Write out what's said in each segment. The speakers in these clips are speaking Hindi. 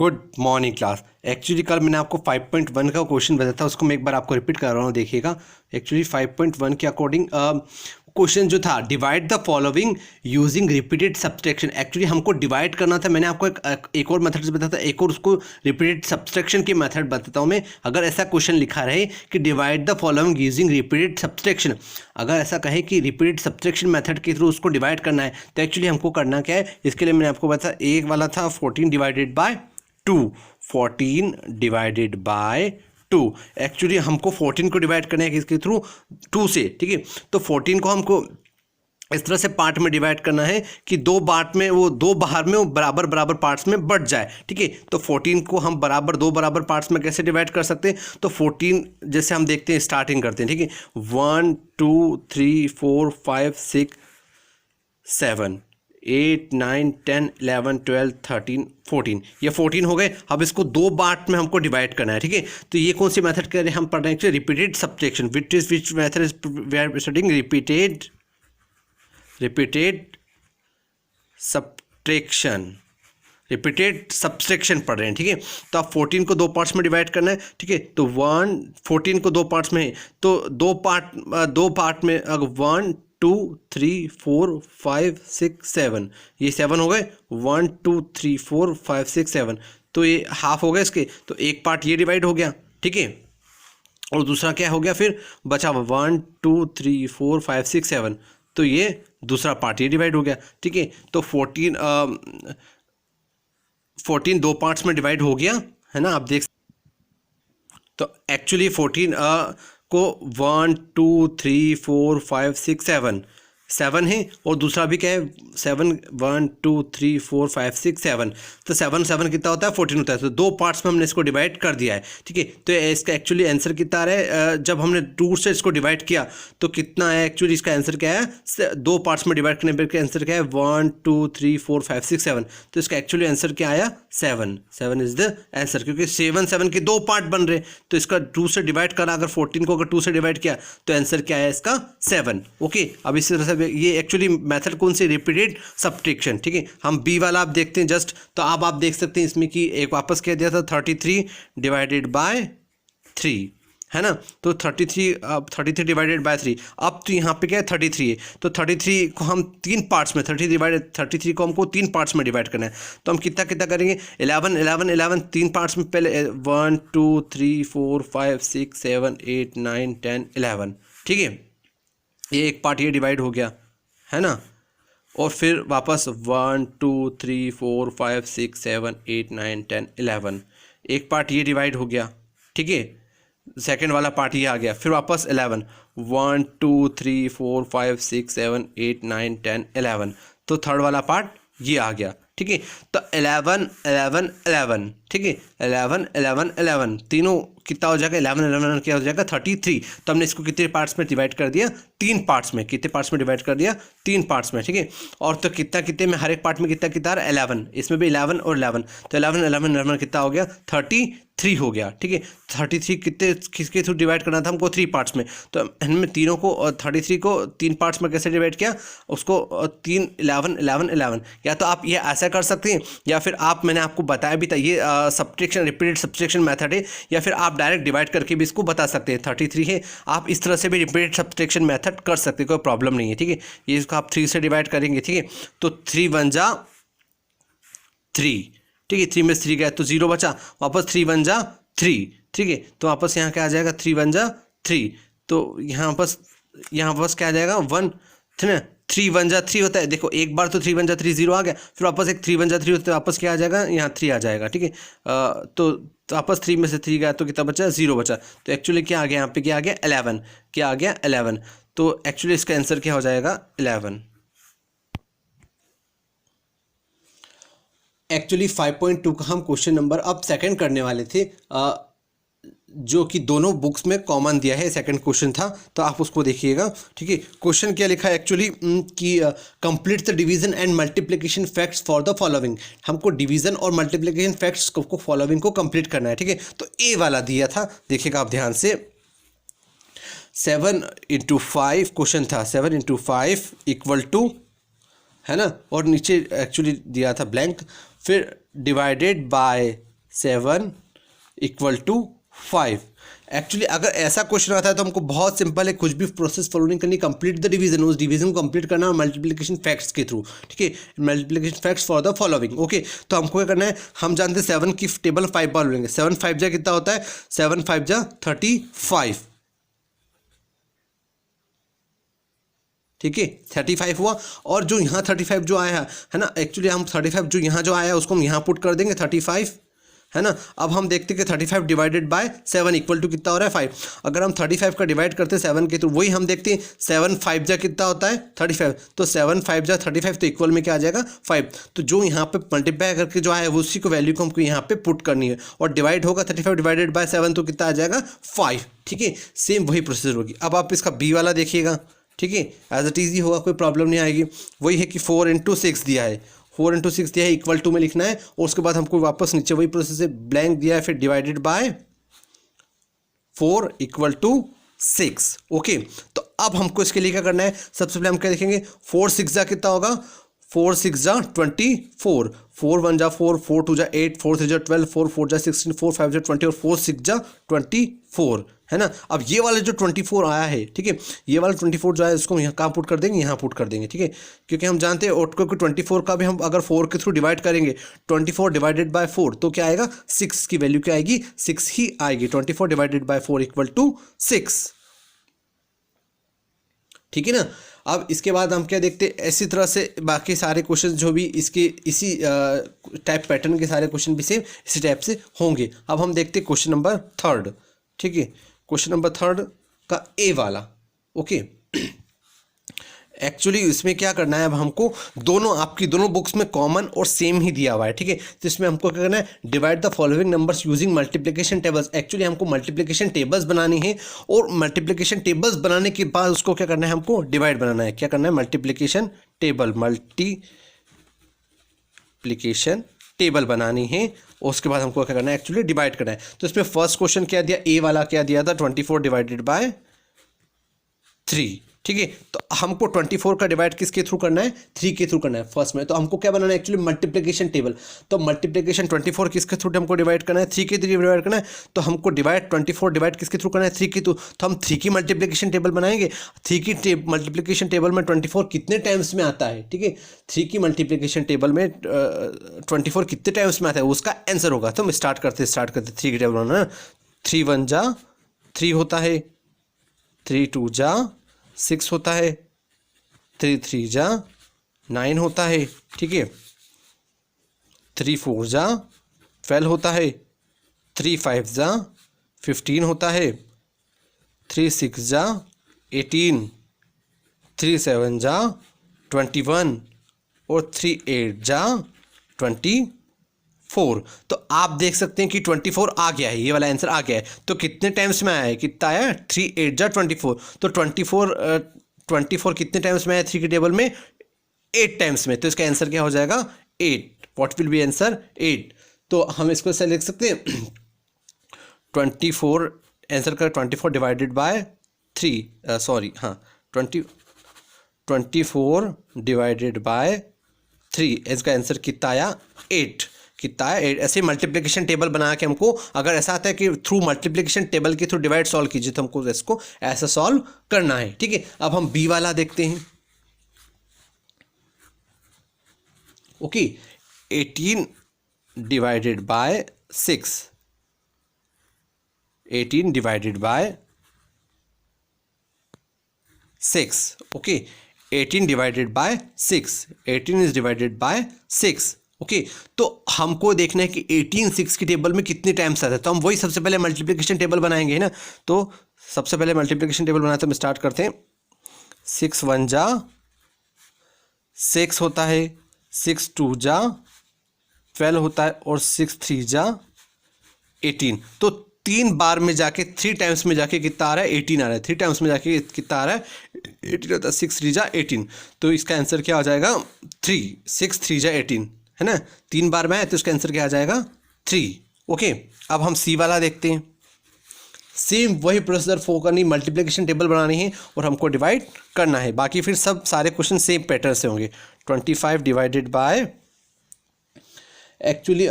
Good morning class. एक्चुअली कल मैंने आपको 5.1 का क्वेश्चन बताया था, उसको मैं एक बार आपको रिपीट कर रहा हूँ, देखिएगा। एक्चुअली 5.1 के अकॉर्डिंग क्वेश्चन जो था, divide the following using repeated subtraction. Actually हमको डिवाइड करना था। मैंने आपको एक और मेथड बताया था, एक और उसको रिपीटेड सब्सट्रैक्शन के मेथड बताता हूँ मैं। अगर ऐसा क्वेश्चन लिखा रहे कि divide the following using repeated subtraction, अगर ऐसा कहे कि रिपीटेड सब्सट्रैक्शन मेथड के थ्रू उसको डिवाइड करना है, तो एक्चुअली हमको करना क्या है, इसके लिए मैंने आपको बताया एक वाला था 14 divided by 2, 14 divided by 2। Actually हमको 14 को डिवाइड करना है किसके थ्रू, 2 से, ठीक है। तो 14 को हमको इस तरह से पार्ट में डिवाइड करना है कि दो पार्ट में, वो दो बाहर में वो बराबर बराबर पार्ट्स में बढ़ जाए, ठीक है। तो 14 को हम बराबर दो बराबर पार्ट्स में कैसे डिवाइड कर सकते हैं, तो 14 जैसे हम देखते हैं, स्टार्टिंग करते हैं, ठीक है। 1 2 3 4 5 6 7 8 9 10 11 12 13 14, ये 14 हो गए। अब इसको दो पार्ट में हमको डिवाइड करना है, ठीक है। तो ये कौन सी मेथड कर रहे हैं हम पढ़ रहे हैं, repeated subtraction. Which method is we are studying, repeated subtraction, repeated subtraction पढ़ रहे हैं, ठीक है। तो आप 14 को दो पार्ट्स में डिवाइड करना है, ठीक है। तो 14 को दो पार्ट्स में है, तो दो पार्ट में अगर 1 2 3 4 5 6 7, ये 7 हो गए। 1 2 3 4 5 6 7, तो ये हाफ हो गए इसके। तो एक पार्ट ये डिवाइड हो गया, ठीक है। और दूसरा क्या हो गया, फिर बचा 1 2 3 4 5 6 7, तो ये दूसरा पार्ट ये डिवाइड हो गया, ठीक है। तो 14 दो पार्ट्स में डिवाइड हो गया, है ना, आप देख। तो एक्चुअली 14 को 1 2 3 4 5 6 7 है, और दूसरा भी क्या है, 7 1 2 3 4 5 6 7। तो 7 कितना होता है, 14 होता है। तो दो पार्ट्स में हमने इसको डिवाइड कर दिया है, ठीक है। तो इसका एक्चुअली आंसर कितना है, जब हमने 2 से इसको डिवाइड किया तो कितना है, एक्चुअली इसका आंसर क्या है, दो पार्ट्स में डिवाइड करने पर आंसर क्या है, 1 2 3 4 5 6 7। तो इसका एक्चुअली आंसर क्या आया, 7 इज द आंसर, क्योंकि 7 के दो पार्ट बन रहे। तो इसका 2 से डिवाइड करा, अगर 14 को अगर 2 से डिवाइड किया तो आंसर क्या है इसका, 7। ओके, अब इसी तरह से ये एक्चुअली मेथड कौन सी, रिपीटेड सब्सट्रैक्शन, ठीक है। हम बी वाला आप देखते हैं जस्ट, तो अब आप देख सकते हैं इसमें कि एक वापस क्या दिया था, 33 डिवाइडेड बाय 3, है ना। तो 33 डिवाइडेड बाय 3। अब तो यहाँ पे क्या है, 33 है। तो 33 को हम तीन पार्ट्स में, 33 को हमको तीन पार्ट्स में डिवाइड करना है। तो हम कितना कितना करेंगे, 11 तीन पार्ट्स में, पहले 1 2 3 4 5 6 7 8 9 10 11, ठीक है। ये एक पार्ट ये डिवाइड हो गया, है ना। और फिर वापस 1 2 3 4 5 6 7 8 9 10 11, एक पार्ट ये डिवाइड हो गया, ठीक है। सेकेंड वाला पार्ट ये आ गया, फिर वापस 11 1 2 3 4 5 6 7 8 9 10 11, तो थर्ड वाला पार्ट ये आ गया, ठीक है। तो 11 11 11, ठीक है। 11 11 11 तीनों कितना हो जाएगा, 11 11 क्या हो जाएगा, 33। तो हमने इसको कितने पार्ट्स में डिवाइड कर दिया, तीन पार्ट्स में। कितने पार्ट्स में डिवाइड कर दिया, तीन पार्ट्स में, ठीक है। और तो कितने में, हर एक पार्ट में कितना कितना रहा, 11, इसमें भी 11 और 11। तो 11 11 11 कितना हो गया, 33 हो गया, ठीक है। 33 किसके थ्रू डिवाइड करना था हमको, 3 पार्ट्स में। तो इनमें तीनों को, 33 को 3 पार्ट्स में कैसे डिवाइड किया, उसको 3 11 11 11। या तो आप ये ऐसा कर सकते हैं, या फिर आप, मैंने आपको बताया भी था, ये सब्सट्रैक्शन, रिपीटेड सब्सट्रैक्शन मेथड है। या फिर आप डायरेक्ट डिवाइड करके भी इसको बता सकते हैं, 33 है, आप इस तरह से भी रिपीटेड सब्सट्रैक्शन मेथड कर सकते हैं, कोई प्रॉब्लम नहीं है, ठीक है। ये इसको आप 3 से डिवाइड करेंगे, ठीक है। तो 3 1 जा 3, ठीक है। 3 में 3 गया तो 0 बचा, वापस 3 1 जा 3, ठीक है। तो वापस यहाँ क्या आ जाएगा, 3 1 जा 3। तो यहाँ वापस क्या आ जाएगा, 1, 3 1 जा 3 होता है। देखो एक बार तो 3 1 जा 3 0 आ गया, फिर वापस एक 3 1 जा 3 होता है, वापस क्या आ जाएगा, यहाँ 3 आ जाएगा, ठीक है। तो वापस 3 में से 3 गया तो कितना बचा, 0 बचा। तो एक्चुअली क्या आ गया, यहाँ पे क्या आ गया, 11, क्या आ गया, 11। तो एक्चुअली इसका आंसर क्या हो जाएगा, 11। एक्चुअली 5.2 का हम क्वेश्चन नंबर अब सेकंड करने वाले थे, जो कि दोनों बुक्स में कॉमन दिया है, सेकंड क्वेश्चन था, तो आप उसको देखिएगा, ठीक है। क्वेश्चन क्या लिखा है एक्चुअली कि complete the division and multiplication facts for the following. हमको डिवीजन और मल्टीप्लिकेशन फैक्ट्स को फॉलोइंग को कंप्लीट करना है, ठीक है। तो ए वाला दिया था, देखिएगा आप ध्यान से, 7 × 5 क्वेश्चन था, 7 × 5 = है ना, और नीचे एक्चुअली दिया था ब्लैंक, फिर divided by 7 equal to 5। Actually अगर ऐसा क्वेश्चन आता है तो हमको बहुत सिंपल है, कुछ भी प्रोसेस फॉलो नहीं करनी, कंप्लीट द डिवीजन, उस डिवीजन को कंप्लीट करना मल्टीप्लिकेशन फैक्ट्स के थ्रू, ठीक है, multiplication facts for the following. Okay, तो हमको क्या करना है, हम जानते हैं 7 की टेबल 5 बार लेंगे, 7 5 जा कितना होता है, 7 5 जा 35, ठीक है, 35 हुआ। और जो यहाँ 35 जो आया है ना, एक्चुअली हम 35 जो यहाँ जो आया उसको हम यहाँ पुट कर देंगे 35, है ना। अब हम देखते हैं कि 35 डिवाइडेड बाय 7 इक्वल टू कितना हो रहा है 5। अगर हम 35 का डिवाइड करते हैं 7 के तो वही हम देखते हैं 7 5 जा कितना होता है 35, तो 7 5 जा 35 तो इक्वल में क्या आ जाएगा 5। तो जो यहाँ पे मल्टीप्लाई करके जो आया है उसी को वैल्यू को हमको यहाँ पे पुट करनी है और डिवाइड होगा 35 डिवाइडेड बाय 7 तो कितना आ जाएगा 5, ठीक है। सेम वही प्रोसेस होगी। अब आप इसका बी वाला देखिएगा, ठीक है, एज इट इज ही होगा, कोई प्रॉब्लम नहीं आएगी। वही है कि 4 × 6 दिया है, 4 × 6 दिया है, इक्वल टू में लिखना है और उसके बाद हमको वापस नीचे वही प्रोसेस से ब्लैंक दिया है, फिर divided by 4 equal to 6। Okay, तो अब हमको इसके लिए क्या करना है, सबसे पहले हम क्या देखेंगे, 4 6 जा कितना होगा, 4 6 जा 24, 4 1 जा 4, 4 2 जा 8, 4 3 जा 12, 4 4 जा 16, 4 5 जा 20 और 4 6 जा 24, है ना। अब ये वाला जो 24 आया है, ठीक है, ये वाला 24 जो है इसको हम यहाँ कहाँ पुट कर देंगे, यहाँ पुट कर देंगे, ठीक है, क्योंकि हम जानते हैं और क्योंकि 24 का भी हम अगर 4 के थ्रू डिवाइड करेंगे, 24 डिवाइडेड बाय 4 तो क्या आएगा, 6 की वैल्यू क्या आएगी, 6 ही आएगी। 24 डिवाइडेड बाय 4 इक्वल टू 6, ठीक है ना। अब इसके बाद हम क्या देखते हैं, इसी तरह से बाकी सारे क्वेश्चन जो भी इसके इसी टाइप पैटर्न के सारे क्वेश्चन भी सेम इसी टाइप से होंगे। अब हम देखते हैं क्वेश्चन नंबर 3, ठीक है, क्वेश्चन नंबर 3 का ए वाला। ओके, एक्चुअली इसमें क्या करना है, अब हमको दोनों आपकी दोनों बुक्स में कॉमन और सेम ही दिया हुआ है, ठीक है। तो इसमें हमको क्या करना है, divide the following numbers using multiplication tables. Actually हमको मल्टीप्लिकेशन टेबल्स बनानी है और मल्टीप्लिकेशन टेबल्स बनाने के बाद उसको क्या करना है, हमको डिवाइड बनाना है। क्या करना है, मल्टीप्लिकेशन टेबल बनानी है और उसके बाद हमको क्या करना है, एक्चुअली डिवाइड करना है। तो इसमें फर्स्ट क्वेश्चन क्या दिया, ए वाला क्या दिया था, 24 डिवाइडेड बाय 3, ठीक है। तो हमको 24 का डिवाइड किसके थ्रू करना है, 3 के थ्रू करना है फर्स्ट में। तो हमको क्या बनाना है, एक्चुअली मल्टीप्लिकेशन टेबल। तो मल्टीप्लिकेशन 24 किसके थ्रू हमको डिवाइड करना है, 3 के थ्रू डिवाइड करना है। तो हमको डिवाइड 24 डिवाइड किसके थ्रू करना है, 3 के थ्रू। तो हम 3 की मल्टीप्लिकेशन टेबल बनाएंगे। 3 की मल्टीप्लिकेशन टेबल में 24 कितने टाइम्स में आता है, ठीक है, 3 की मल्टीप्लिकेशन टेबल में 24 कितने टाइम्स में आता है उसका आंसर होगा। तो हम स्टार्ट करते 3 की टेबल बनाना। 3 1 जा 3 होता है, 3 2 जा 6 होता है, 3 3 जा 9 होता है, ठीक है, 3 4 जा 12 होता है, 3 5 जा 15 होता है, 3 6 जा 18, 3 7 जा 21 और 3 8 जा 24। तो आप देख सकते हैं कि 24 आ गया है, ये वाला आंसर आ गया है। तो कितने टाइम्स में आया है, कितना आया, 3 8 जा 24। तो 24 कितने टाइम्स में आया 3 की टेबल में, 8 टाइम्स में। तो इसका आंसर क्या हो जाएगा 8। What will be answer 8। तो हम इसको ऐसे लिख सकते हैं 24 आंसर का 24 डिवाइडेड बाय 3 सॉरी हाँ 24 डिवाइडेड बाय 3 इसका आंसर कितना आया 8। कितना है 8। ऐसे मल्टीप्लिकेशन टेबल बना के हमको, अगर ऐसा आता है कि थ्रू मल्टीप्लिकेशन टेबल के थ्रू डिवाइड सॉल्व कीजिए तो हमको इसको ऐसा सॉल्व करना है, ठीक है। अब हम बी वाला देखते हैं। Okay, 18 divided by 6, 18 divided by 6, okay, 18 divided by 6, 18 is divided by 6, okay. तो हमको देखना है कि 18 6 की टेबल में कितने टाइम्स आता है। तो हम वही सबसे पहले मल्टीप्लिकेशन टेबल बनाएंगे, है ना। तो सबसे पहले मल्टीप्लिकेशन टेबल बनाते हम स्टार्ट करते हैं। 6 1 जा 6 होता है, 6 2 जा 12 होता है और 6 3 जा 18। तो 3 बार में जाके 3 टाइम्स में जाके कितना आ रहा है 18 आ रहा है। 3 टाइम्स में जाके कितना आ रहा है 18 आता है। 6 3 जा 18। तो इसका आंसर क्या हो जाएगा 3। 6 3 जा 18, है ना। 3 बार में है तो इसका आंसर क्या आ जाएगा 3। ओके, अब हम सी वाला देखते हैं। सेम वही प्रोसीजर फॉलो करनी, मल्टीप्लिकेशन टेबल बनानी है और हमको डिवाइड करना है। बाकी फिर सब सारे क्वेश्चन सेम पैटर्न से होंगे। 25 डिवाइडेड बाय एक्चुअली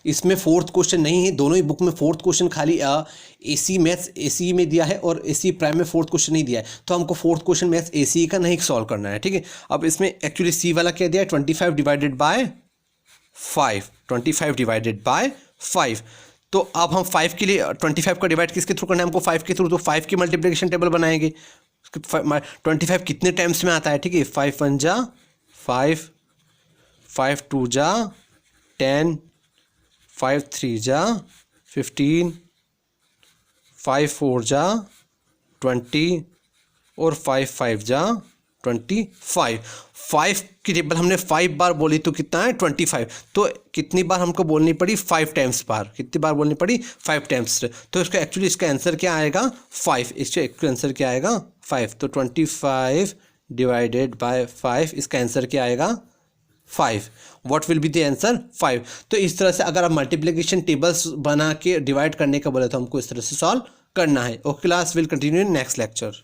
इसमें फोर्थ क्वेश्चन नहीं है, दोनों ही बुक में फोर्थ क्वेश्चन खाली एसी मैथ्स एसी में दिया है और एसी प्राइम में फोर्थ क्वेश्चन नहीं दिया है, तो हमको फोर्थ क्वेश्चन मैथ्स एसी का नहीं सॉल्व करना है, ठीक है। अब इसमें एक्चुअली सी वाला क्या दिया है, 25 डिवाइडेड बाय 5, 25 डिवाइडेड बाय 5। तो अब हम 5 के लिए 25 का डिवाइड किसके थ्रू करना है हमको, 5 के थ्रू, तो 5 की मल्टीप्लिकेशन टेबल बनाएंगे। 25 कितने टाइम्स में आता है, ठीक है, 5 1 जा 5, 5 2 जा 10, 5 3 जा 15, 5 4 जा 20 और 5 5 जा 25। 5 की टेबल हमने 5 बार बोली तो कितना है 25, तो कितनी बार हमको बोलनी पड़ी 5 टाइम्स बार, कितनी बार बोलनी पड़ी 5 टाइम्स। तो इसका एक्चुअली इसका आंसर क्या आएगा 5, इसका एक्चुअली आंसर क्या आएगा 5। तो 25 डिवाइडेड बाय 5, इसका आंसर क्या आएगा 5। What will be the answer 5। तो इस तरह से अगर आप मल्टीप्लिकेशन टेबल्स बना के डिवाइड करने का बोले तो हमको इस तरह से सॉल्व करना है। Okay class, will continue in next lecture.